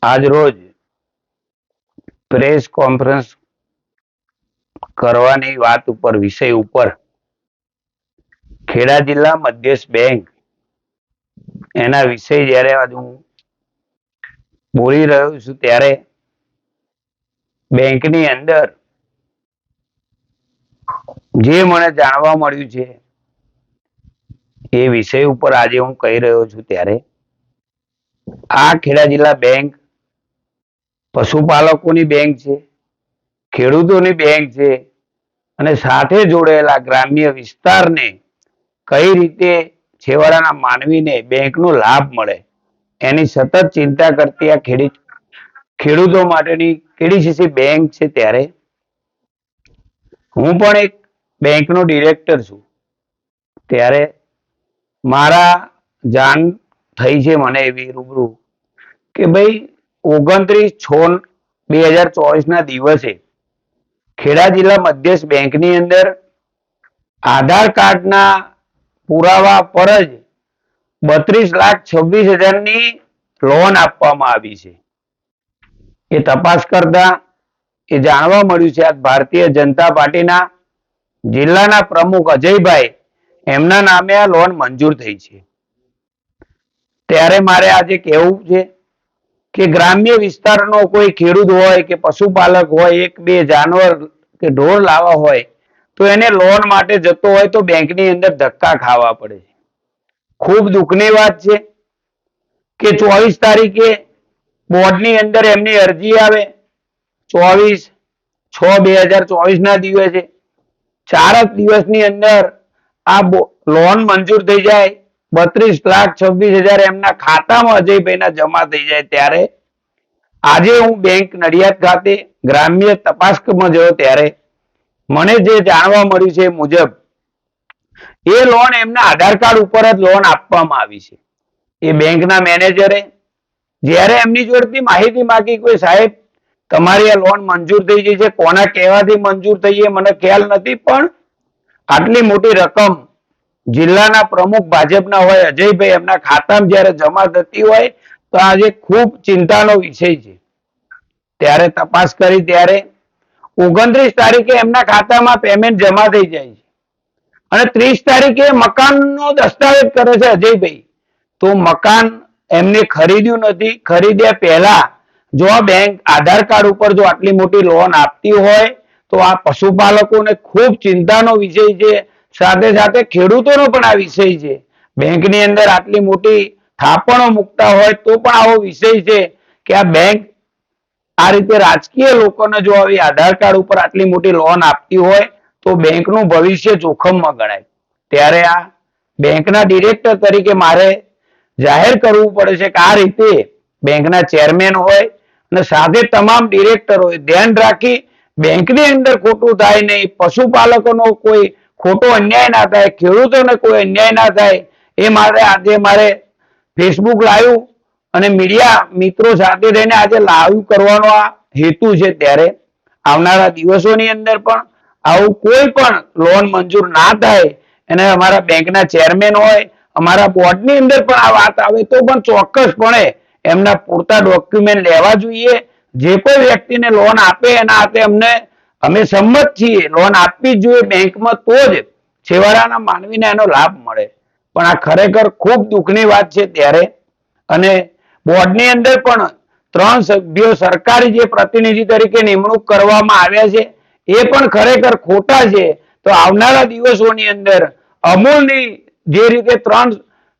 આજ રોજ press conference કરવાની વાત ઉપર વિષય ઉપર ખેડા જિલ્લા મધ્યસ્થ બેંક એના વિષય જ્યારે હું બોલી રહ્યો છું ત્યારે બેંકની અંદર જે મને જાણવા મળ્યું છે એ વિષય ઉપર આજે હું કહી રહ્યો છું ત્યારે આ ખેડા જિલ્લા બેંક પશુપાલકોની બેંક છે, ખેડૂતોની બેંક છે અને સાથે જોડાયેલા ગ્રામ્ય વિસ્તારને કઈ રીતે છેવાડાના માનવીને બેંકનો લાભ મળે એની સતત ચિંતા કરતી આ ખેડૂતો માટેની કેડીસીસી બેંક છે. ત્યારે હું પણ એક બેંકનો ડિરેક્ટર છું. ત્યારે મારા જાણ થઈ છે મને એવી રૂબરૂ કે ભાઈ 29/6/2024 ના દિવસે ખેડા જિલ્લા મધ્યસ્થ બેંકની અંદર આધાર કાર્ડના પુરાવા પર જ 32,26,000ની લોન આપવામાં આવી છે. એ તપાસ કરતા એ જાણવા મળ્યું છે આ ભારતીય જનતા પાર્ટીના જિલ્લાના પ્રમુખ અજયભાઈ એમના નામે આ લોન મંજૂર થઈ છે. ત્યારે મારે આજે કહેવું છે કે ગ્રામ્ય વિસ્તારનો કોઈ ખેડૂત હોય કે પશુપાલક હોય, એક બે જાનવર કે ઢોર લાવવા હોય તો એને લોન માટે જતો હોય તો બેંકની અંદર ધક્કા ખાવા પડે છે. ખૂબ દુઃખની વાત છે કે 24 તારીખે બોર્ડની અંદર એમની અરજી આવે 24/6/2024 ના દિવસે 4 દિવસની અંદર આ લોન મંજૂર થઈ જાય, 32,26,000 એમના ખાતામાં અજયભાઈના જમા થઈ જાય. ત્યારે આજે હું બેંક નડિયાદ ખાતે ગ્રામ્ય તપાસમાં ગયો ત્યારે મને જે જાણવા મળ્યું છે મુજબ એ લોન એમના આધાર કાર્ડ ઉપર જ લોન આપવામાં આવી છે. એ બેંકના મેનેજરે જ્યારે એમની જોડેથી માહિતી માંગી કોઈ સાહેબ તમારી આ લોન મંજૂર થઈ ગઈ છે, કોના કહેવાથી મંજૂર થઈ એ મને ખ્યાલ નથી, પણ આટલી મોટી રકમ જિલ્લાના પ્રમુખ ભાજપના હોય અજયભાઈ એમના ખાતામાં જ્યારે જમા થતી હોય તો આજે ખૂબ ચિંતાનો વિષય છે. ત્યારે તપાસ કરી ત્યારે 29 તારીખે એમના ખાતામાં પેમેન્ટ જમા થઈ જાય છે અને 30 તારીખે મકાનનો દસ્તાવેજ કરે છે અજયભાઈ. તો મકાન એમને ખરીદ્યું નથી. ખરીદ્યા પહેલા જો આ બેંક આધાર કાર્ડ ઉપર જો આટલી મોટી લોન આપતી હોય તો આ પશુપાલકોને ખૂબ ચિંતાનો વિષય છે. સાથે સાથે ખેડૂતોનો પણ આ વિષય છે. બેંકની અંદર આટલી મોટી થાપણો મૂકતા હોય તો પણ આવો વિષય છે કે આ બેંક આ રીતે રાજકીય લોકોને જો આવી આધાર કાર્ડ ઉપર આટલી મોટી લોન આપતી હોય તો બેંકનું ભવિષ્ય જોખમમાં ગણાય. ત્યારે આ બેંકના ડિરેક્ટર તરીકે મારે જાહેર કરવું પડે છે કે આ રીતે બેંકના ચેરમેન હોય અને સાથે તમામ ડિરેક્ટરોએ ધ્યાન રાખી બેંકની અંદર ખોટું થાય નહીં, પશુપાલકોનો કોઈ ખોટો અન્યાય ના થાય, ખેડૂતોને કોઈ અન્યાય ના થાય એ માટે આજે મારે ફેસબુક લાઈવ અને મીડિયા મિત્રો સાથે રહીને આજે લાઈવ કરવાનો આ હેતુ છે. ત્યારે આવનારા દિવસોની અંદર પણ આવું કોઈ પણ લોન મંજૂર ના થાય અને અમારા બેંકના ચેરમેન હોય, અમારા બોર્ડની અંદર પણ આ વાત આવે તો પણ ચોક્કસપણે એમના પૂરતા ડોક્યુમેન્ટ લેવા જોઈએ. જે કોઈ વ્યક્તિને લોન આપે એના હાથે અમે સંમત છીએ, લોન આપવી જ જોઈએ બેંકમાં તો જ છેવાડાના માનવીને એનો લાભ મળે. પણ આ ખરેખર ખૂબ દુઃખની વાત છે. ત્યારે અને બોર્ડની અંદર પણ 3 સભ્યો સરકારી જે પ્રતિનિધિ તરીકે નિમણૂક કરવામાં આવ્યા છે એ પણ ખરેખર ખોટા છે. તો આવનારા દિવસોની અંદર અમૂલની જે રીતે 3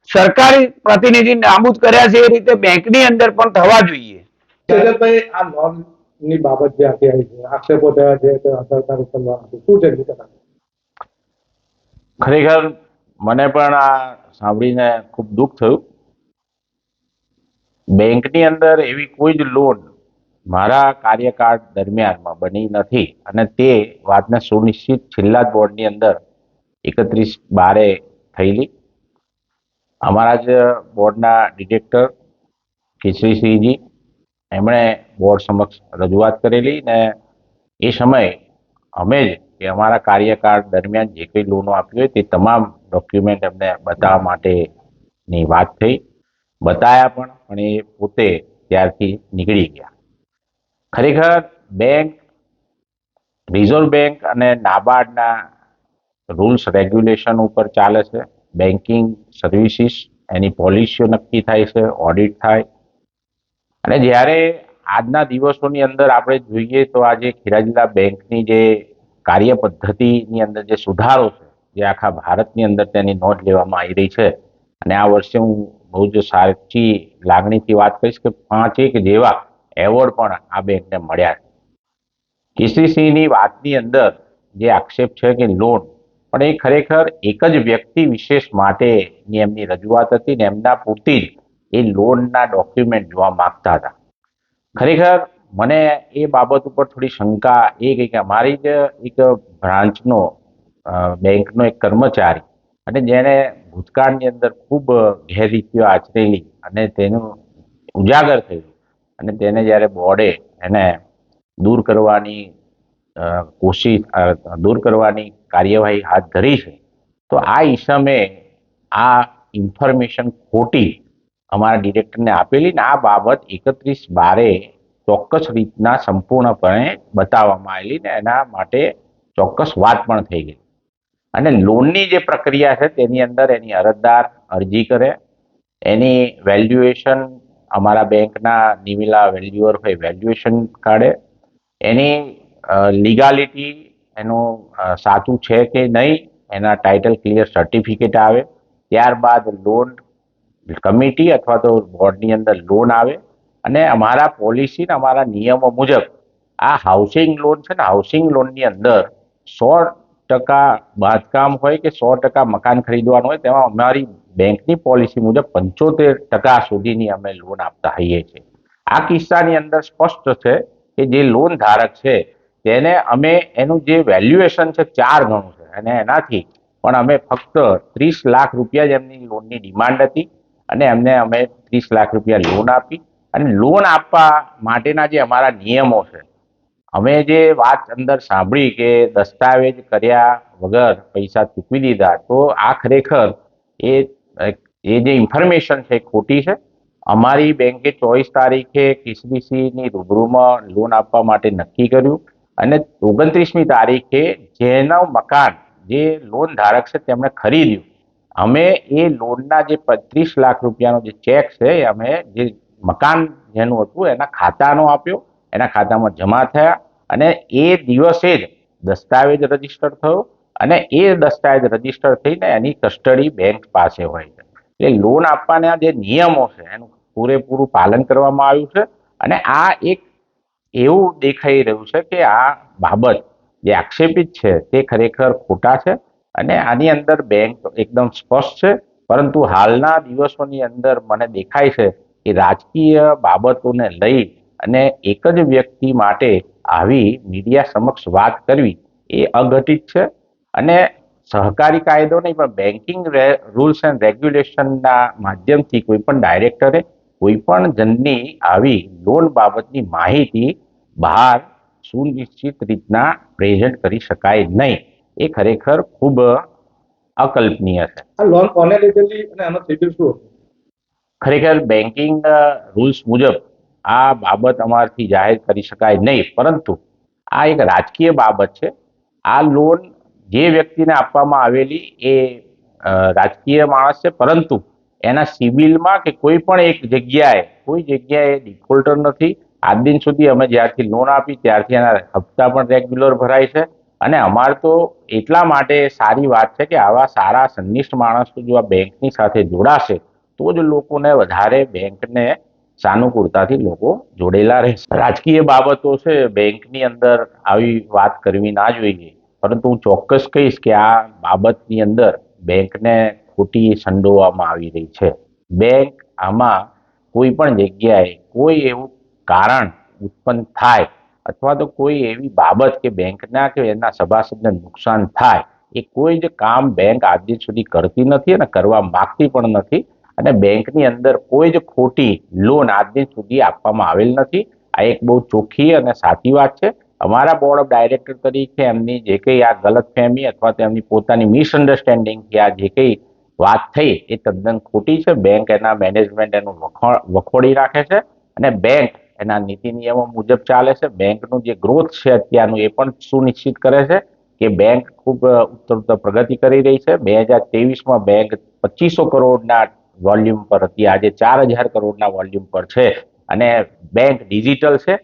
સરકારી પ્રતિનિધિ નાબૂદ કર્યા છે એ રીતે બેંકની અંદર પણ થવા જોઈએ. આ લોન ની બાબત જે આખી આવી છે, આક્ષેપો થયા છે કે આધાર કાર્ડ ઉપર લોન આપી, શું છે? ખરેખર મને પણ આ સાંભળીને ખૂબ દુઃખ થયું. બેંકની અંદર એવી કોઈ જ લોન મારા કાર્યકાળ દરમિયાનમાં બની નથી અને તે વાતને સુનિશ્ચિત છેલ્લા જ બોર્ડની અંદર 31/12 થયેલી. અમારા જ બોર્ડના ડિરેક્ટર કેસરીસિંહજી એમણે બોર્ડ સમક્ષ રજૂઆત કરેલી ને એ સમયે અમે જ કે અમારા કાર્યકાળ દરમિયાન જે કંઈ લોનો આપી હોય તે તમામ ડોક્યુમેન્ટ એમને બતાવવા માટેની વાત થઈ. બતાવ્યા પણ એ પોતે ત્યારથી નીકળી ગયા. ખરેખર બેંક, રિઝર્વ બેંક અને નાબાર્ડના રૂલ્સ રેગ્યુલેશન ઉપર ચાલે છે. બેન્કિંગ સર્વિસીસ એની પોલિસીઓ નક્કી થાય છે, ઓડિટ થાય. અને જ્યારે આજના દિવસોની અંદર આપણે જોઈએ તો આજે ખેડા જિલ્લા બેંકની જે કાર્ય પદ્ધતિની અંદર જે સુધારો છે, જે આખા ભારતની અંદર તેની નોંધ લેવામાં આવી રહી છે. અને આ વર્ષે હું બહુ જ સાચી લાગણીથી વાત કરીશ કે 5 જેવા એવોર્ડ પણ આ બેંકને મળ્યા છે. કેસીસીની વાતની અંદર જે આક્ષેપ છે કે લોન, પણ એ ખરેખર એક જ વ્યક્તિ વિશેષ માટેની એમની રજૂઆત હતી ને એમના પૂરતી જ એ લોનના ડોક્યુમેન્ટ જોવા માંગતા હતા. ખરેખર મને એ બાબત ઉપર થોડી શંકા એ ગઈ કે અમારી જ એક બ્રાન્ચનો બેંકનો એક કર્મચારી અને જેને ભૂતકાળની અંદર ખૂબ ગેરરીતિઓ આચરેલી અને તેનું ઉજાગર થયું અને તેને જ્યારે બોર્ડે એને દૂર કરવાની દૂર કરવાની કાર્યવાહી હાથ ધરી છે, તો આ ઈસમે આ ઇન્ફોર્મેશન ખોટી અમારા ડિરેક્ટરને આપેલી ને આ બાબત 31/12 ચોક્કસ રીતના સંપૂર્ણપણે બતાવવામાં આવેલી ને એના માટે ચોક્કસ વાત પણ થઈ ગઈ. અને લોનની જે પ્રક્રિયા છે તેની અંદર એની અરજદાર અરજી કરે, એની વેલ્યુએશન અમારા બેંકના નિવેલા વેલ્યુઅર હોય વેલ્યુએશન કાઢે, એની લીગાલિટી એનું સાચું છે કે નહીં એના ટાઇટલ ક્લિયર સર્ટિફિકેટ આવે. ત્યારબાદ લોન કમિટી અથવા તો બોર્ડની અંદર લોન આવે અને અમારા પોલિસી ને અમારા નિયમો મુજબ આ હાઉસિંગ લોન છે ને, હાઉસિંગ લોનની અંદર 100% બાંધકામ હોય કે 100% મકાન ખરીદવાનું હોય, તેમાં અમારી બેંકની પોલિસી મુજબ 75% સુધીની અમે લોન આપતા હોઈએ છીએ. આ કિસ્સાની અંદર સ્પષ્ટ છે કે જે લોન ધારક છે તેને અમે એનું જે વેલ્યુએશન છે 4 ગણું છે અને એનાથી પણ અમે ફક્ત 30 લાખ રૂપિયા જ એમની લોનની ડિમાન્ડ હતી અને એમને અમે 30 લાખ રૂપિયા લોન આપી. અને લોન આપવા માટેના જે અમારા નિયમો છે, અમે જે વાત અંદર સાંભળી કે દસ્તાવેજ કર્યા વગર પૈસા ચૂકવી દીધા, તો આ ખરેખર એ જે ઇન્ફોર્મેશન છે ખોટી છે. અમારી બેંકે 24 તારીખે કેસીબીસીની રૂબરૂમાં લોન આપવા માટે નક્કી કર્યું અને 29મી તારીખે જેનું મકાન જે લોન ધારક છે તેમણે ખરીદ્યું, અમે એ લોનના જે 35 લાખ રૂપિયાનો જે ચેક છે અમે જે મકાન જેનું હતું એના ખાતાનો આપ્યો, એના ખાતામાં જમા થયા અને એ દિવસે જ દસ્તાવેજ રજીસ્ટર થયો અને એ દસ્તાવેજ રજીસ્ટર થઈને એની કસ્ટડી બેંક પાસે હોય છે. એટલે લોન આપવાના જે નિયમો છે એનું પૂરેપૂરું પાલન કરવામાં આવ્યું છે. અને આ એક એવું દેખાઈ રહ્યું છે કે આ બાબત જે આક્ષેપિત છે તે ખરેખર ખોટા છે અને આની અંદર બેંક એકદમ સ્પષ્ટ છે. પરંતુ હાલના દિવસોની અંદર મને દેખાય છે કે રાજકીય બાબતોને લઈ અને એક જ વ્યક્તિ માટે આવી મીડિયા સમક્ષ વાત કરવી એ અઘટિત છે. અને સહકારી કાયદો નહીં પણ બેન્કિંગ રૂલ્સ એન્ડ રેગ્યુલેશનના માધ્યમથી કોઈ પણ ડાયરેક્ટરે કોઈ પણ જણની આવી લોન બાબતની માહિતી બહાર સુનિશ્ચિત રીતના પ્રેઝન્ટ કરી શકાય નહીં. એ ખરેખર ખૂબ અકલ્પનીય છે. આ લોન કોને લીધેલી અને આનો સિબિલ શું હતું? ખરેખર બેન્કિંગ રૂલ્સ મુજબ આ બાબત અમારથી જાહેર કરી શકાય નહીં, પરંતુ આ એક રાજકીય બાબત છે. આ લોન જે વ્યક્તિને આપવામાં આવેલી એ રાજકીય માણસ છે, પરંતુ એના સિબિલમાં કે કોઈ પણ એક કોઈ જગ્યાએ ડિફોલ્ટર નથી. આજ દિન સુધી અમે જ્યારથી લોન આપી ત્યારથી એના હપ્તા પણ રેગ્યુલર ભરાય છે. અને અમારે તો એટલા માટે સારી વાત છે કે આવા સારા સંનિષ્ઠ માણસો જો આ બેંકની સાથે જોડાશે તો જ લોકોને વધારે બેંકને સાનુકૂળતાથી લોકો જોડેલા રહેશે. રાજકીય બાબતો છે બેંકની અંદર આવી વાત કરવી ના જોઈએ, પરંતુ હું ચોક્કસ કહીશ કે આ બાબતની અંદર બેંકને ખોટી સંડોવવામાં આવી રહી છે. બેંક આમાં કોઈ પણ જગ્યાએ કોઈ એવું કારણ ઉત્પન્ન થાય અથવા તો કોઈ એવી બાબત કે બેંકના કે એના સભાસદને નુકસાન થાય, એ કોઈ જ કામ બેંક આજ દિન સુધી કરતી નથી અને કરવા માંગતી પણ નથી. અને બેંકની અંદર કોઈ જ ખોટી લોન આજ દિન સુધી આપવામાં આવેલ નથી. આ એક બહુ ચોખ્ખી અને સાચી વાત છે. અમારા બોર્ડ ઓફ ડાયરેક્ટર તરીકે એમની જે કંઈ આ ગલતફહેમી અથવા તો એમની પોતાની મિસઅન્ડરસ્ટેન્ડિંગથી આ જે કંઈ વાત થઈ એ તદ્દન ખોટી છે. બેંક એના મેનેજમેન્ટ એનું વખોડી રાખે છે અને બેંક એના નીતિ નિયમો મુજબ ચાલે છે. બેંકનું જે ગ્રોથ છે અત્યારનું એ પણ સુનિશ્ચિત કરે છે કે બેંક ખૂબ ઉત્તરોત્તર પ્રગતિ કરી રહી છે. 2023માં બેંક 2500 કરોડના વોલ્યુમ પર હતી, આજે 4000 કરોડના વોલ્યુમ પર છે અને બેંક ડિજિટલ છે.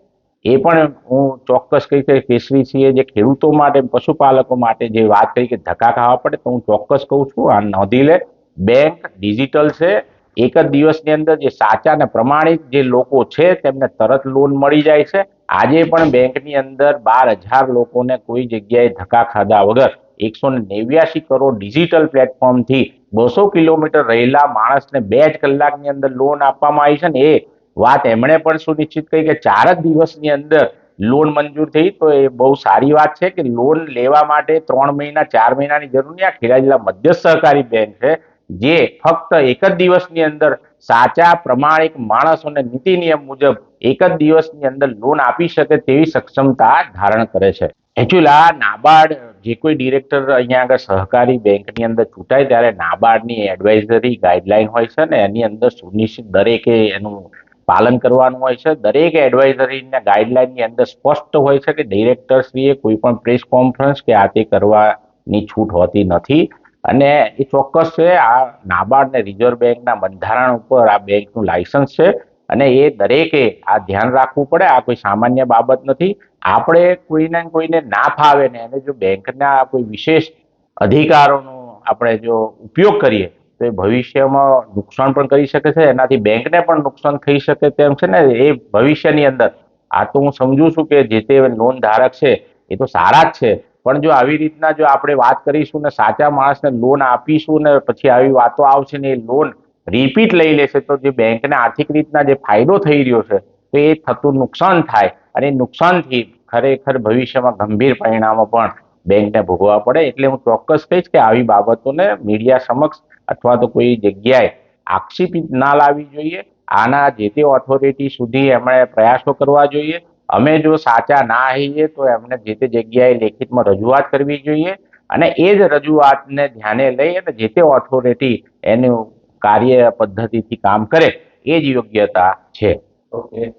એ પણ હું ચોક્કસ કહીશ કે કેસરીસિંહે જે ખેડૂતો માટે, પશુપાલકો માટે જે વાત કરી કે ધક્કા ખાવા પડે, તો હું ચોક્કસ કહું છું, આ નોંધી લે. બેંક ડિજિટલ છે. એક જ દિવસની અંદર જે સાચા અને પ્રમાણિત જે લોકો છે તેમને તરત લોન મળી જાય છે. આજે પણ બેંકની અંદર 12,000 લોકોને કોઈ જગ્યાએ ધક્કા ખાધા વગર 189 કરોડ ડિજિટલ પ્લેટફોર્મથી 200 કિલોમીટર રહેલા માણસને 2 જ કલાકની અંદર લોન આપવામાં આવી છે. ને એ વાત એમણે પણ સુનિશ્ચિત કરી કે 4 જ દિવસની અંદર લોન મંજૂર થઈ. તો એ બહુ સારી વાત છે કે લોન લેવા માટે 3 મહિના 4 મહિનાની જરૂર નહીં. આ ખેડા જિલ્લા મધ્યસ્થ સહકારી બેંક છે જે ફક્ત એક જ દિવસની અંદર સાચા પ્રમાણિક માણસોને નીતિ નિયમ મુજબ એક જ દિવસની અંદર લોન આપી શકે તેવી સક્ષમતા ધારણ કરે છે. એકચ્યુઅલી આ નાબાર્ડ જે કોઈ ડિરેક્ટર અહીંયા આગળ સહકારી બેંકની અંદર ચૂંટાય ત્યારે નાબાર્ડની એડવાઇઝરી ગાઈડલાઈન હોય છે ને એની અંદર સુનિશ્ચિત દરેકે એનું પાલન કરવાનું હોય છે. દરેક એડવાઇઝરીના ગાઈડલાઈનની અંદર સ્પષ્ટ હોય છે કે ડિરેક્ટરશ્રીએ કોઈ પણ પ્રેસ કોન્ફરન્સ કે આ તે કરવાની છૂટ હોતી નથી. અને એ ચોક્કસ છે, આ નાબાર્ડ ને રિઝર્વ બેંકના બંધારણ ઉપર આ બેંકનું લાયસન્સ છે અને એ દરેકે આ ધ્યાન રાખવું પડે. આ કોઈ સામાન્ય બાબત નથી. આપણે કોઈને ના ફાવે ને એને જો બેંકના કોઈ વિશેષ અધિકારોનો આપણે જો ઉપયોગ કરીએ તો એ ભવિષ્યમાં નુકસાન પણ કરી શકે છે. એનાથી બેંકને પણ નુકસાન થઈ શકે તેમ છે ને એ ભવિષ્યની અંદર. આ તો હું સમજુ છું કે જે તે લોન ધારક છે એ તો સારા જ છે, પણ જો આવી રીતના જો આપણે વાત કરીશું ને સાચા માણસને લોન આપીશું ને પછી આવી વાતો આવશે ને એ લોન રિપીટ લઈ લેશે તો જે બેંકને આર્થિક રીતના જે ફાયદો થઈ રહ્યો છે તો એ થતું નુકસાન થાય અને એ નુકસાનથી ખરેખર ભવિષ્યમાં ગંભીર પરિણામો પણ બેંકને ભોગવવા પડે. એટલે હું ચોક્કસ કહીશ કે આવી બાબતોને મીડિયા સમક્ષ અથવા તો કોઈ જગ્યાએ આક્ષેપિત ના લાવવી જોઈએ. આના જે તે ઓથોરિટી સુધી એમણે પ્રયાસો કરવા જોઈએ. અમે જો સાચા ના હોઈએ તો એમને જે તે જગ્યાએ લેખિતમાં રજૂઆત કરવી જોઈએ અને એ જ રજૂઆતને ધ્યાને લઈ અને જે તે ઓથોરિટી એનું કાર્ય પદ્ધતિથી કામ કરે એ જ યોગ્યતા છે. ઓકે.